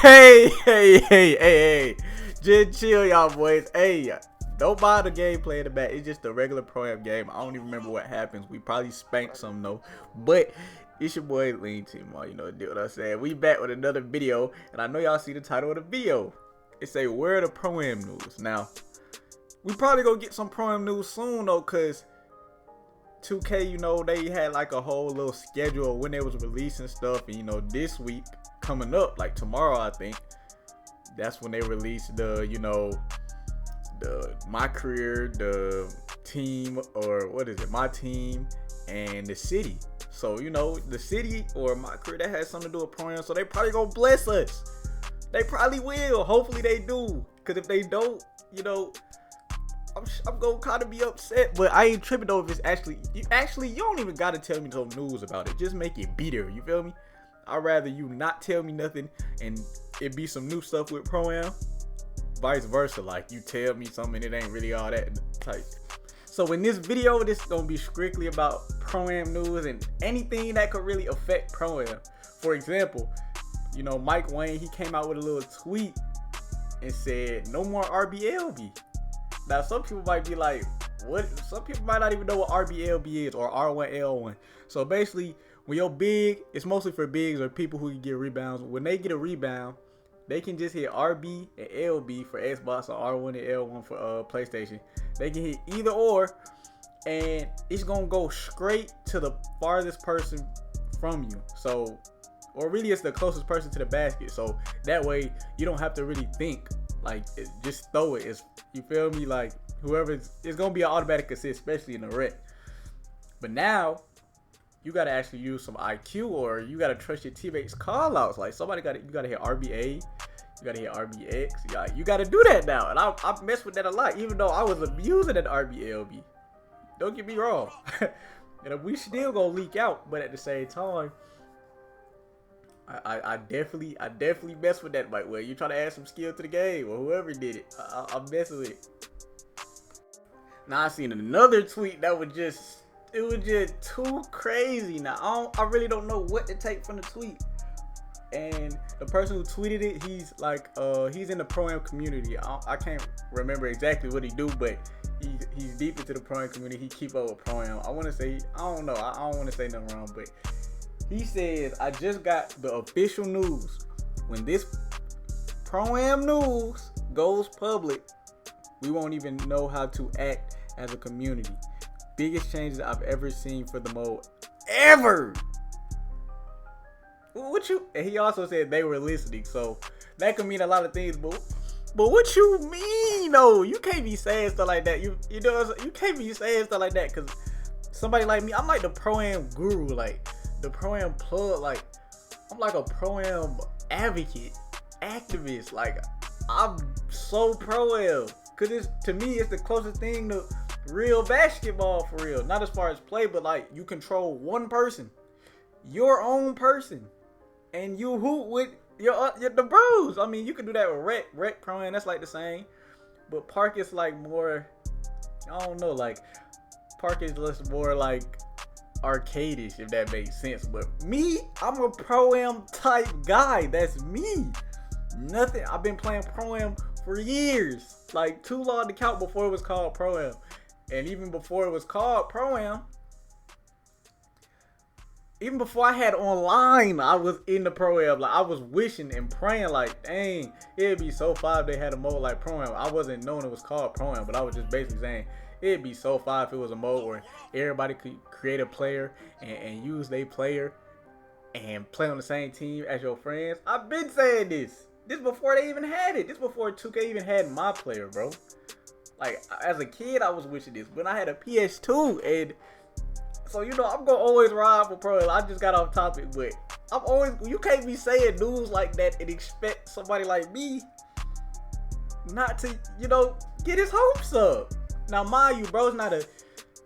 Hey. Just chill, y'all boys. Hey, don't buy the gameplay in the back. It's just a regular Pro-Am game. I don't even remember what happens. We probably spanked some though. But it's your boy LTMaal. You know what I'm saying? We back with another video. And I know y'all see the title of the video. It say, where are the Pro-Am news? Now, we probably gonna get some Pro-Am news soon though, cause 2K, you know, they had like a whole little schedule when they was releasing stuff. And you know, this week coming up, like tomorrow, I think, that's when they released the, you know, the my career, the team, or what is it, my team and the city. So you know, the city or my career, that has something to do with Pro-Am, so they probably gonna bless us. They probably will. Hopefully they do, because if they don't, you know, I'm gonna kind of be upset. But I ain't tripping though if it's actually you don't even gotta tell me no news about it. Just make it be there. You feel me? I'd rather you not tell me nothing and it be some new stuff with Pro-Am, vice versa. Like you tell me something and it ain't really all that type. So in this video, this is gonna be strictly about Pro-Am news and anything that could really affect Pro-Am. For example, you know, Mike Wayne, he came out with a little tweet and said no more RBLB. Now some people might be like, what? Some people might not even know what RBLB is, or R1L1. So basically, when you're big, it's mostly for bigs or people who can get rebounds. When they get a rebound, they can just hit RB and LB for Xbox, or R1 and L1 for PlayStation. They can hit either or, and it's gonna go straight to the farthest person from you. So, or really, it's the closest person to the basket. So that way, you don't have to really think. Like, just throw it. You feel me? Like, whoever, it's gonna be an automatic assist, especially in the rec. But now, you gotta actually use some IQ, or you gotta trust your teammates' call outs. Like, you gotta hit RBA, you gotta hit RBX. You gotta do that now. And I mess with that a lot, even though I was abusing that RBLB. Don't get me wrong. And we still gonna leak out, but at the same time, I definitely mess with that. Like, well, you try to add some skill to the game, or whoever did it, I'm messing with it. Now I seen another tweet that was just, it was just too crazy. Now I really don't know what to take from the tweet. And the person who tweeted it, he's like, he's in the Pro-Am community. I can't remember exactly what he do, but he's deep into the Pro-Am community. He keep up with Pro-Am. I want to say, I don't know. I don't want to say nothing wrong, but he says, I just got the official news. When this Pro-Am news goes public, we won't even know how to act as a community. Biggest changes I've ever seen for the mode ever. And he also said they were listening, so that could mean a lot of things, but what you mean though? You can't be saying stuff like that. You know, you can't be saying stuff like that, because somebody like me, I'm like the Pro-Am guru, like the Pro-Am plug, like I'm like a Pro-Am advocate, activist. Like, I'm so Pro-Am, because to me it's the closest thing to real basketball, for real. Not as far as play, but like you control one person, your own person, and you hoop with the bros. I mean, you can do that with rec Pro-Am, that's like the same, but Park is like more, I don't know, like Park is less more like arcadish, if that makes sense. But me, I'm a Pro-Am type guy. That's me. Nothing. I've been playing Pro-Am for years, like too long to count before it was called Pro-Am. And even before it was called Pro-Am, even before I had online, I was in the Pro-Am. Like, I was wishing and praying, like, dang, it'd be so fire if they had a mode like Pro-Am. I wasn't knowing it was called Pro-Am, but I was just basically saying it'd be so fire if it was a mode where everybody could create a player and use their player and play on the same team as your friends. I've been saying this. This before they even had it. This before 2K even had my player, bro. Like, as a kid, I was wishing this. When I had a PS2, and so, you know, I'm gonna always ride for Pro. I just got off topic, but you can't be saying news like that and expect somebody like me not to, you know, get his hopes up. Now, mind you, bro,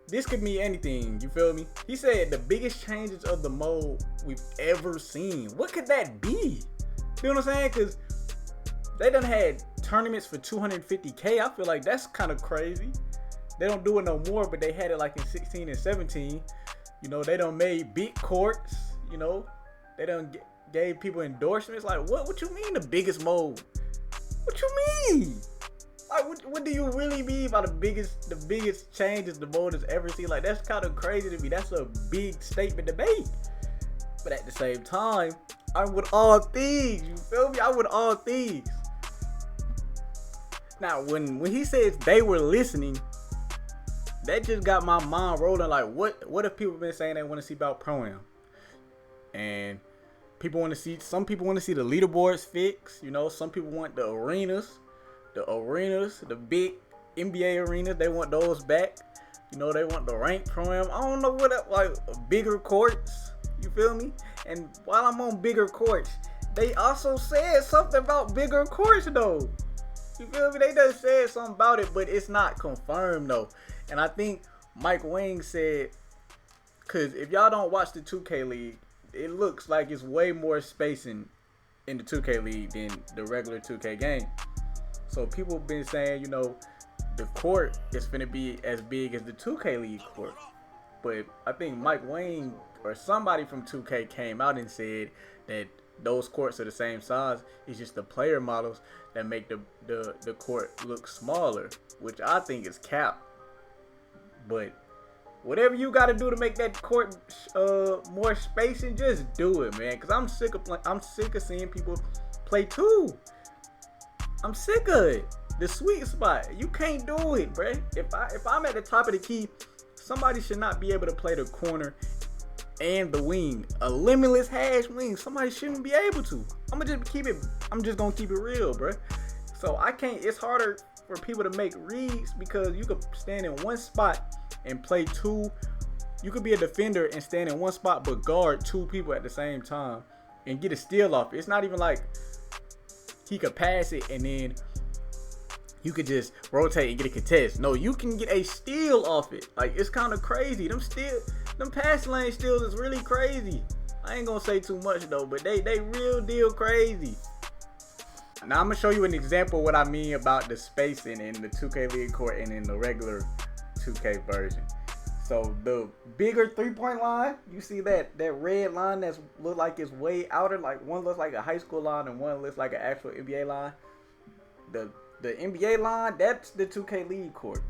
this could mean anything, you feel me? He said the biggest changes of the mode we've ever seen. What could that be? You know what I'm saying? Because they done had tournaments for 250K. I feel like that's kind of crazy. They don't do it no more, but they had it like in 16 and 17. You know, they done made big courts. You know, they done gave people endorsements. Like, what you mean the biggest mode? What you mean? Like, what do you really mean by the biggest changes the mode has ever seen? Like, that's kind of crazy to me. That's a big statement to make. But at the same time, I'm with all things. You feel me? I'm with all things. Now, when he says they were listening, that just got my mind rolling. Like, what if people been saying they want to see about Pro-Am? And some people want to see the leaderboards fixed. You know, some people want the arenas, the big NBA arenas. They want those back. You know, they want the ranked Pro-Am. I don't know like bigger courts. You feel me? And while I'm on bigger courts, they also said something about bigger courts though. You feel me? They just said something about it, but it's not confirmed though. And I think Mike Wang said, because if y'all don't watch the 2K League, it looks like it's way more spacing in the 2K League than the regular 2K game. So people have been saying, you know, the court is finna be as big as the 2K League court. But I think Mike Wang or somebody from 2K came out and said that those courts are the same size. It's just the player models that make the court look smaller, which I think is cap. But whatever you got to do to make that court more spacing, just do it, man. Cause I'm sick of seeing people play 2. I'm sick of it. The sweet spot, you can't do it, bruh. If I'm at the top of the key, somebody should not be able to play the corner and the wing. A limitless hash wing, somebody shouldn't be able to. I'm just gonna keep it real, bruh. So I can't. It's harder for people to make reads because you could stand in one spot and play 2. You could be a defender and stand in one spot but guard 2 people at the same time and get a steal off it. It's not even like he could pass it and then you could just rotate and get a contest. No, you can get a steal off it. Like, it's kind of crazy. Them pass lane steals is really crazy. I ain't gonna say too much though, but they real deal crazy. Now I'm gonna show you an example of what I mean about the spacing in the 2K League court and in the regular 2K version. So the bigger 3-point line, you see that red line that's look like it's way outer. Like one looks like a high school line and one looks like an actual NBA line. The NBA line, that's the 2K League court,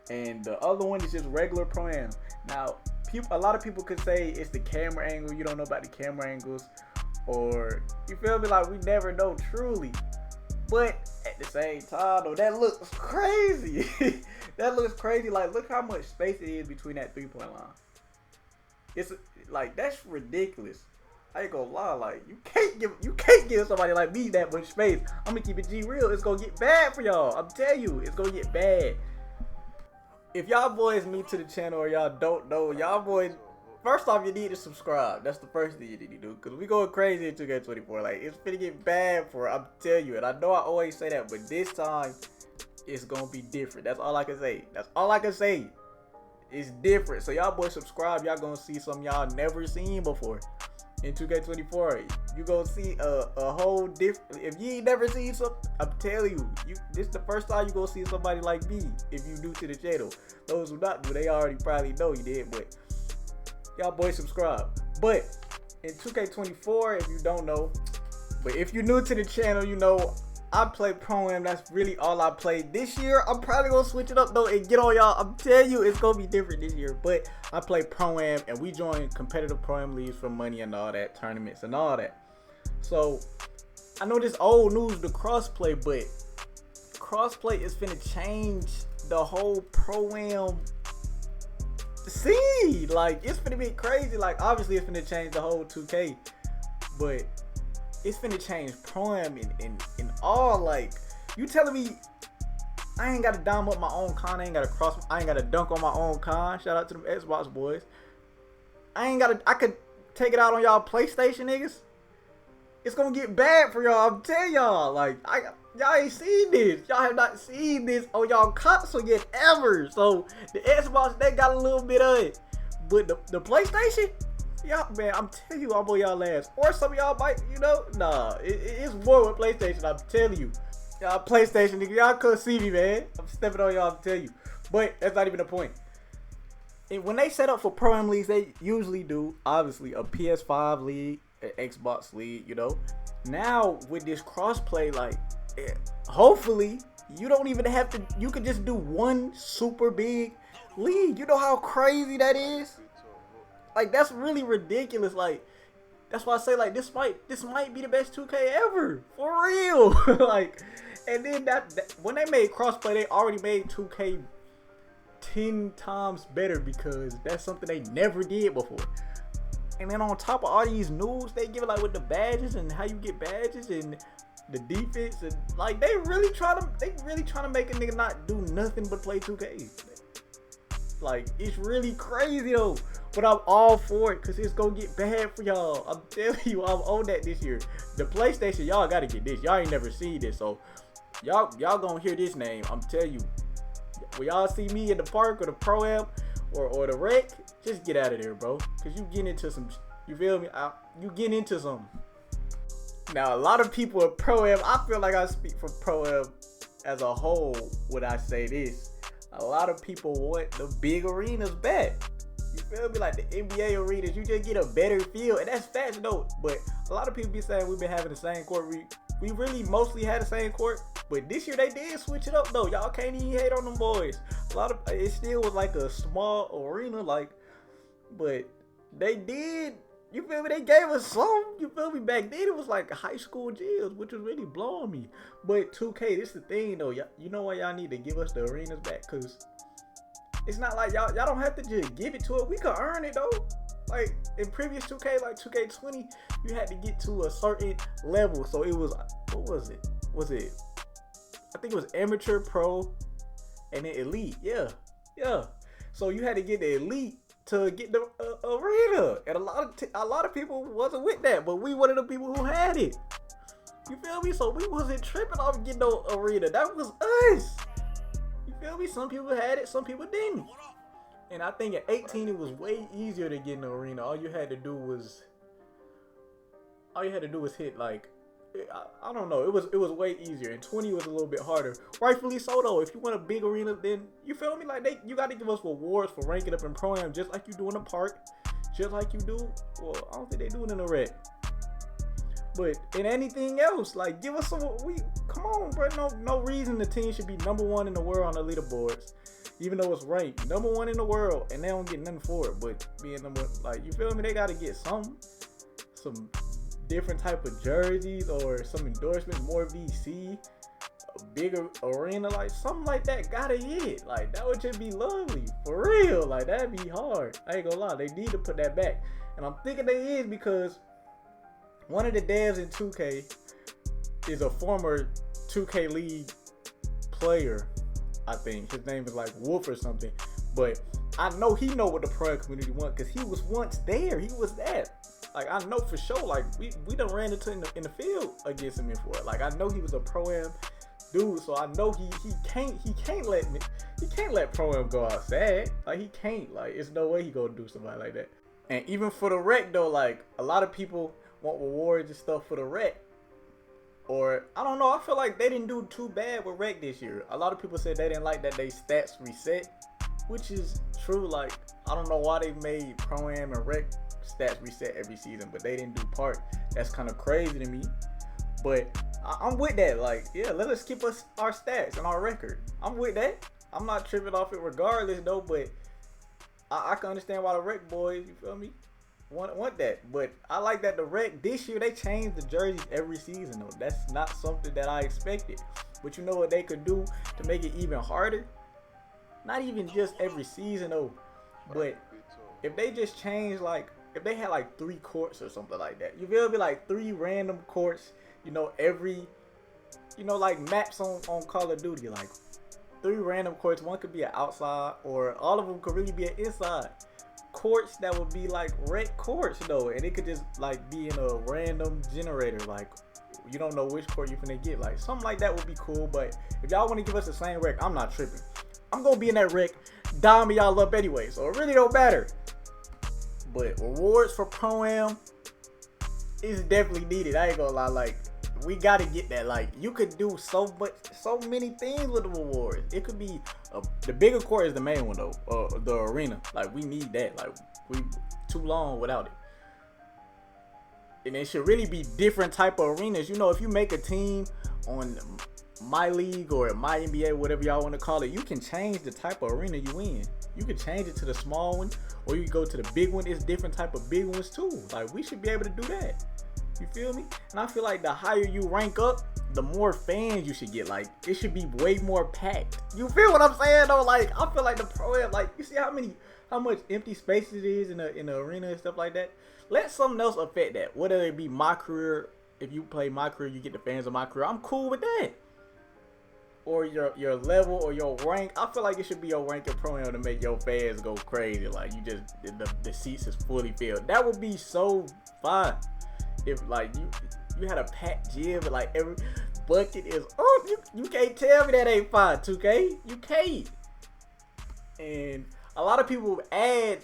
and the other one is just regular Pro-Am. Now, a lot of people could say it's the camera angle. You don't know about the camera angles, or you feel me? Like, we never know truly. But at the same time, though, that looks crazy. That looks crazy. Like, look how much space it is between that 3-point line. It's like, that's ridiculous. I ain't gonna lie, like, you can't give somebody like me that much space. I'm gonna keep it G real. It's gonna get bad for y'all. I'm telling you, it's gonna get bad. If y'all boys new to the channel or y'all don't know, y'all boys, first off, you need to subscribe. That's the first thing you need to do, because we going crazy in 2K24. Like, it's finna get bad for, I'm telling you. And I know I always say that, but this time, it's gonna be different. That's all I can say. That's all I can say. It's different. So y'all boys subscribe. Y'all gonna see something y'all never seen before. In 2K24, you gonna see a whole different. If you ain't never seen something, I'm telling you, this is the first time you gonna see somebody like me. If you new to the channel, those who not new, they already probably know you did. But y'all boys subscribe. But in 2K24, if you don't know, but if you're new to the channel, you know I play Pro-Am. That's really all I played this year. I'm probably gonna switch it up though and get on y'all. I'm telling you, it's gonna be different this year. But I play Pro-Am and we join competitive Pro-Am leagues for money and all that, tournaments and all that. So I know this old news, the crossplay, but crossplay is finna change the whole Pro-Am scene. Like, it's finna be crazy. Like, obviously it's finna change the whole 2K, but it's finna change Pro-Am in all. Like, you telling me I ain't gotta dime up my own con, I ain't gotta dunk on my own con. Shout out to them Xbox boys. I could take it out on y'all PlayStation niggas. It's gonna get bad for y'all, I'm telling y'all. Like, y'all ain't seen this. Y'all have not seen this on y'all console yet ever. So the Xbox, they got a little bit of it, but the PlayStation, y'all, man, I'm telling you, I'm on y'all ass. Or some of y'all might, you know, nah, it's more with PlayStation, I'm telling you. Y'all PlayStation niggas, y'all couldn't see me, man. I'm stepping on y'all, I'm telling you. But that's not even the point. And when they set up for Pro-Am leagues, they usually do, obviously, a PS5 league an Xbox League, you know. Now with this crossplay, like, hopefully you don't even have to. You could just do one super big league. You know how crazy that is? Like, that's really ridiculous. Like, that's why I say, like, this might be the best 2K ever, for real. Like, and then that when they made crossplay, they already made 2K 10 times better because that's something they never did before. And then on top of all these news they give it, like with the badges and how you get badges and the defense, and like they really trying to make a nigga not do nothing but play 2K. Like, it's really crazy though, but I'm all for it because it's gonna get bad for y'all. I'm telling you, I'm on that this year. The PlayStation, y'all gotta get this. Y'all ain't never seen this, so y'all gonna hear this name. I'm telling you, when y'all see me in the park or the Pro-Am or the rec, just get out of there, bro, because you get into some, you feel me? You get into some. Now, a lot of people at Pro-Am, I feel like I speak for Pro-Am as a whole when I say this. A lot of people want the big arenas back. You feel me? Like the NBA arenas, you just get a better feel, and that's facts though. But a lot of people be saying we've been having the same court. We really mostly had the same court, but this year they did switch it up though. Y'all can't even hate on them boys. A lot of it still was like a small arena, like, but they did. You feel me? They gave us some. You feel me? Back then it was like high school gyms, which was really blowing me. But 2K, this is the thing though. You know why y'all need to give us the arenas back? Cause it's not like y'all don't have to just give it to us. We could earn it though. Like in previous 2K, like 2K20, you had to get to a certain level. So it was, what was it? I think it was amateur, pro, and then elite. Yeah. So you had to get the elite to get the arena, and a lot of people wasn't with that, but we one of the people who had it. You feel me? So we wasn't tripping off getting no arena. That was us. You feel me? Some people had it, some people didn't. And I think at 18 it was way easier to get an arena. All you had to do was hit, like, I don't know. It was way easier. And 20 was a little bit harder. Rightfully so though. If you want a big arena, then you feel me? Like you got to give us rewards for ranking up in Pro-Am, just like you do in the park, just like you do. Well, I don't think they do it in the rec. But in anything else, like, give us some. Come on, bro. No reason the team should be #1 in the world on the leaderboards, even though it's ranked #1 in the world, and they don't get nothing for it. But being number, like, you feel me? They got to get some different type of jerseys or some endorsements, more VC, a bigger arena, like something like that. Gotta hit. Like, that would just be lovely, for real. Like, that'd be hard. I ain't gonna lie. They need to put that back, and I'm thinking they is because one of the devs in 2K is a former 2K League player. I think his name is like Wolf or something, but I know he know what the pro community want because he was once there. He was that. Like, I know for sure. Like, we done ran into in the field against him before. Like, I know he was a Pro-Am dude, so I know he can't let Pro-Am go outside. Like, he can't. Like, it's no way he gonna do somebody like that. And even for the rec though, like, a lot of people want rewards and stuff for the rec. Or, I don't know, I feel like they didn't do too bad with rec this year. A lot of people said they didn't like that they stats reset, which is true. Like, I don't know why they made Pro-Am and rec stats reset every season, but they didn't do park. That's kind of crazy to me. But I'm with that. Like, yeah, let us keep us our stats and our record. I'm with that. I'm not tripping off it regardless though, but I can understand why the rec boys, you feel me, want that. But I like that the rec this year, they changed the jerseys every season though. That's not something that I expected. But you know what they could do to make it even harder? Not even just every season though, but if they just change, like, if they had like 3 courts or something like that, you feel me? Like 3 random courts, you know, every, you know, like maps on Call of Duty, like 3 random courts. One could be an outside, or all of them could really be an inside. Courts that would be like rec courts though, and it could just like be in a random generator. Like, you don't know which court you're finna get. Like, something like that would be cool. But if y'all want to give us the same rec, I'm not tripping. I'm gonna be in that rec, diamond y'all up anyway, so it really don't matter. But rewards for Pro-Am is definitely needed. I ain't gonna lie. Like, we gotta get that. Like, you could do so many things with the rewards. It could be the bigger court is the main one though, the arena. Like, we need that. Like, we too long without it. and it should really be different type of arenas. You know, if you make a team on my league or my NBA, whatever y'all want to call it, you can change the type of arena you in. You can change it to the small one, or you can go to the big one. It's different type of big ones too. Like, we should be able to do that. You feel me? And I feel like the higher you rank up, the more fans you should get. Like, it should be way more packed. You feel what I'm saying though? Like, I feel like the pro, like, you see how much empty space it is in the arena and stuff like that. Let something else affect that. Whether it be my career, if you play my career, you get the fans of my career. I'm cool with that. Or your level or your rank. I feel like it should be your rank and pro-am to make your fans go crazy. Like, you just the seats is fully filled. That would be so fun. If like you had a packed gym and like every bucket is you can't tell me that ain't fun, 2K. You can't. And a lot of people add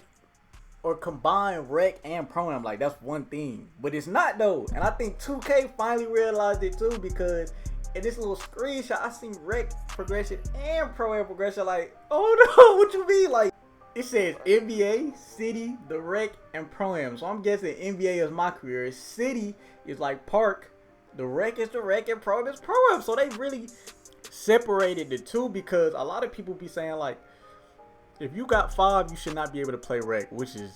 or combine rec and pro-am, like that's one thing, but it's not though. And I think 2K finally realized it too, because in this little screenshot I seen rec progression and pro-am progression. Like, oh no, what you mean? Like, it says NBA, City, the rec, and pro-am. So I'm guessing NBA is my career, City is like park, the rec is the rec, and pro-am is pro-am. So they really separated the two, because a lot of people be saying like, if you got 5, you should not be able to play rec, which is,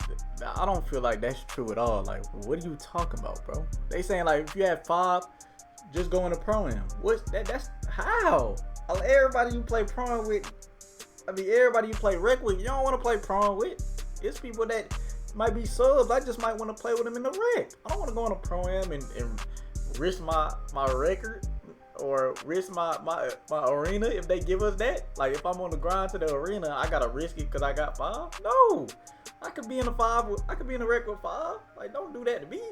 I don't feel like that's true at all. Like, what are you talking about, bro? They saying like, if you have 5, just go into pro-am. What's that? That's how? Everybody you play pro-am with, I mean, everybody you play rec with, you don't want to play pro-am with. It's people that might be subs. I just might want to play with them in the rec. I don't want to go into pro-am and risk my record, or risk my arena if they give us that. Like, if I'm on the grind to the arena, I gotta risk it because I got 5. No, I could be in the 5. I could be in the rec with 5. Like, don't do that to me.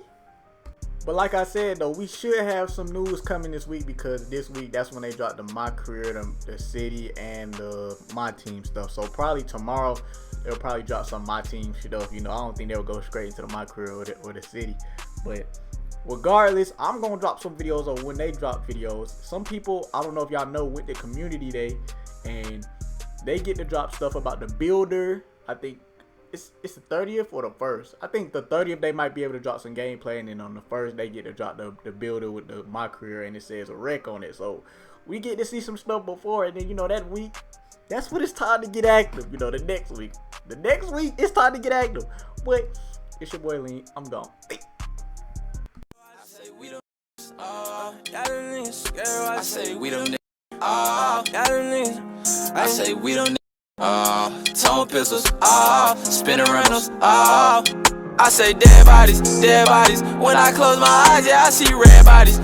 But like I said though, we should have some news coming this week, because this week that's when they drop the my career, the city, and the my team stuff. So probably tomorrow they'll probably drop some my team stuff. You know, I don't think they'll go straight into the my career or the city, but regardless, I'm gonna drop some videos on when they drop videos. Some people, I don't know if y'all know, with the community day, and they get to drop stuff about the builder. I think it's the 30th or the 1st. I think the 30th they might be able to drop some gameplay, and then on the 1st they get to drop the builder with the my career, and it says a rec on it. So we get to see some stuff before, and then, you know, that week, that's when it's time to get active. You know, the next week it's time to get active. But it's your boy Lean. I'm gone. I say we them niggas. I say we them niggas. Tone pistols. Spinning rentals. I say dead bodies. When I close my eyes, yeah, I see red bodies.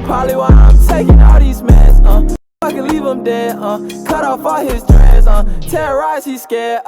Probably why I'm taking all these meds. I can leave him dead. Cut off all his dreads. Terrorize, he scared.